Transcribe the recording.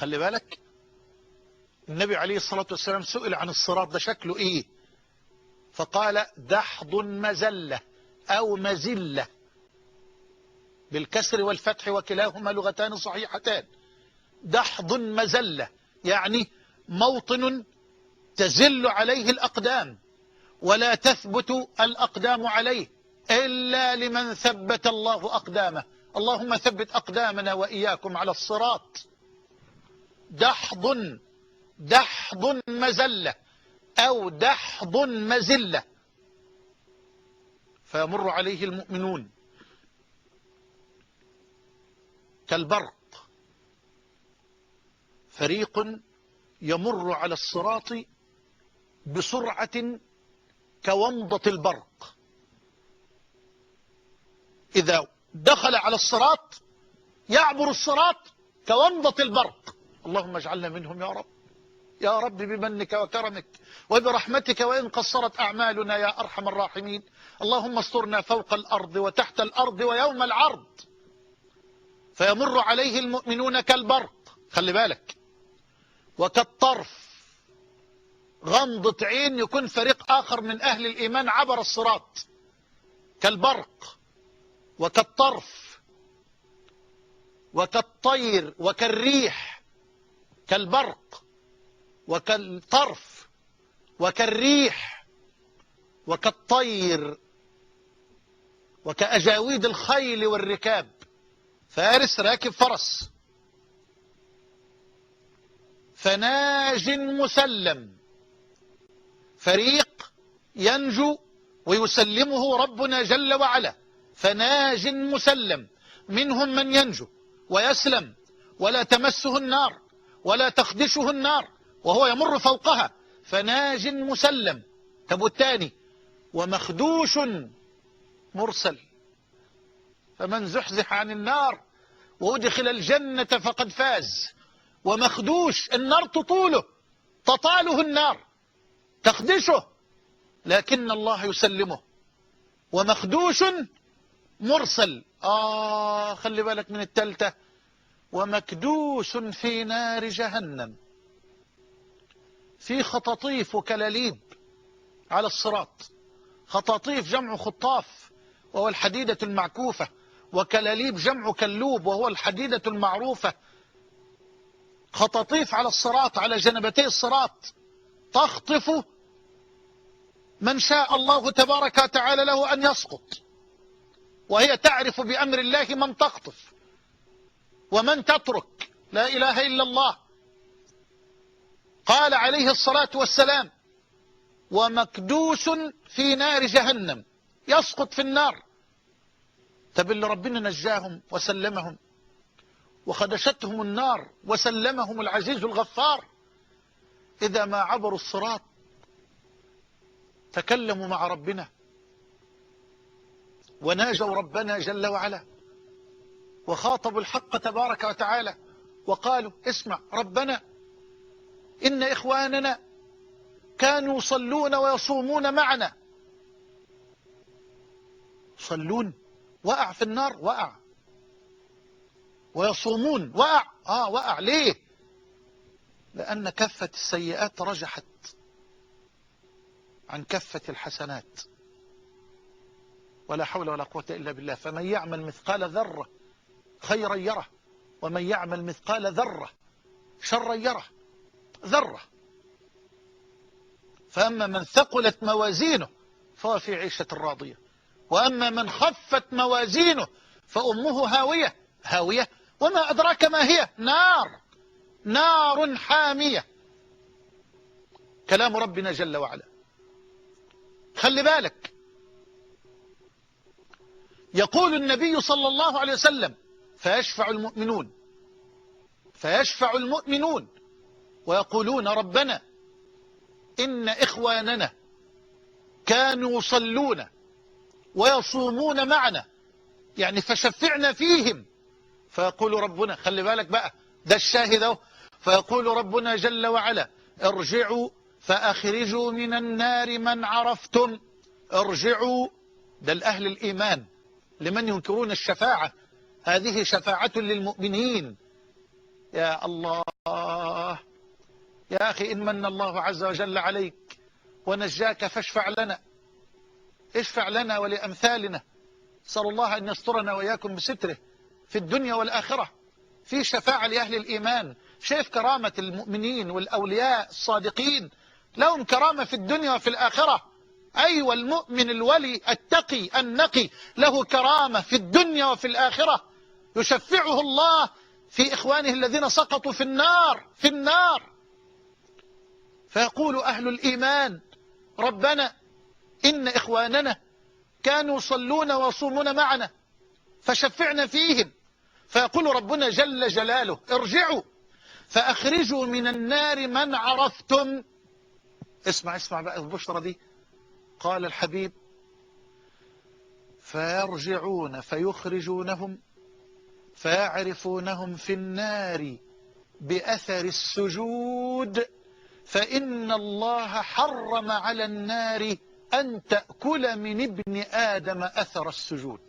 خلي بالك، النبي عليه الصلاة والسلام سئل عن الصراط ده شكله ايه، فقال دحض مزلة او مزلة، بالكسر والفتح وكلاهما لغتان صحيحتان. دحض مزلة يعني موطن تزل عليه الأقدام ولا تثبت الأقدام عليه إلا لمن ثبت الله أقدامه. اللهم ثبت أقدامنا وإياكم على الصراط. دحض مزلة أو دحض مزلة، فيمر عليه المؤمنون كالبرق. فريق يمر على الصراط بسرعة كومضة البرق، إذا دخل على الصراط يعبر الصراط كومضة البرق. اللهم اجعلنا منهم يا رب، يا رب بمنك وكرمك وبرحمتك، وإن قصرت أعمالنا يا أرحم الراحمين. اللهم استرنا فوق الأرض وتحت الأرض ويوم العرض. فيمر عليه المؤمنون كالبرق، خلي بالك، وكالطرف، غمضة عين يكون فريق آخر من أهل الإيمان عبر الصراط. كالبرق وكالطرف وكالطير وكالريح. كالبرق وكالطرف وكالريح وكالطير وكأجاويد الخيل والركاب. فارس راكب فرس. فناج مسلم، فريق ينجو ويسلمه ربنا جل وعلا. فناج مسلم، منهم من ينجو ويسلم ولا تمسه النار ولا تخدشه النار وهو يمر فوقها. فناج مسلم. طب والتاني ومخدوش مرسل، فمن زحزح عن النار وأدخل الجنة فقد فاز. ومخدوش، النار تطاله النار تخدشه، لكن الله يسلمه. ومخدوش مرسل، خلي بالك من التالتة، ومكدوس في نار جهنم. في خطاطيف وكلاليب على الصراط. خطاطيف جمع خطاف وهو الحديدة المعكوفة، وكلاليب جمع كلوب وهو الحديدة المعروفة. خطاطيف على الصراط، على جنبتي الصراط، تخطف من شاء الله تبارك وتعالى له أن يسقط، وهي تعرف بأمر الله من تخطف ومن تترك. لا إله إلا الله. قال عليه الصلاة والسلام ومكدوس في نار جهنم، يسقط في النار. طب اللي ربنا نجاهم وسلمهم وخدشتهم النار وسلمهم العزيز الغفار، إذا ما عبروا الصراط تكلموا مع ربنا وناجوا ربنا جل وعلا وخاطبوا الحق تبارك وتعالى وقالوا اسمع ربنا، إن إخواننا كانوا يصلون ويصومون معنا. يصلون وقع في النار، وقع. ويصومون وقع، وقع. ليه؟ لأن كفة السيئات رجحت عن كفة الحسنات. ولا حول ولا قوة إلا بالله. فمن يعمل مثقال ذرة خيرا يره، ومن يعمل مثقال ذرة شرا يره. ذرة. فأما من ثقلت موازينه فهو في عيشة راضية، وأما من خفت موازينه فأمه هاوية. هاوية وما أدراك ما هي؟ نار حامية. كلام ربنا جل وعلا. خلي بالك، يقول النبي صلى الله عليه وسلم فيشفع المؤمنون ويقولون ربنا إن إخواننا كانوا يصلون ويصومون معنا، يعني فشفعنا فيهم. فيقول ربنا، خلي بالك بقى، ده الشاهد اهو، فيقول ربنا جل وعلا ارجعوا فأخرجوا من النار من عرفتم. ارجعوا، ده الأهل الإيمان. لمن ينكرون الشفاعة، هذه شفاعة للمؤمنين. يا الله. يا أخي إن من الله عز وجل عليك ونجاك فاشفع لنا، اشفع لنا ولأمثالنا. نسأل الله أن يسترنا وإياكم بستره في الدنيا والآخرة. في شفاعة لأهل الإيمان. شايف كرامة المؤمنين والأولياء الصادقين، لهم كرامة في الدنيا وفي الآخرة. أيوة، المؤمن الولي التقي النقي له كرامة في الدنيا وفي الآخرة، يشفعه الله في إخوانه الذين سقطوا في النار. فيقول أهل الإيمان: ربنا إن إخواننا كانوا يصلون ويصومون معنا فشفعنا فيهم. فيقول ربنا جل جلاله: ارجعوا فأخرجوا من النار من عرفتم. اسمع بقى البشرى دي. قال الحبيب: فيرجعون فيخرجونهم فيعرفونهم في النار بأثر السجود، فإن الله حرم على النار أن تأكل من ابن آدم أثر السجود.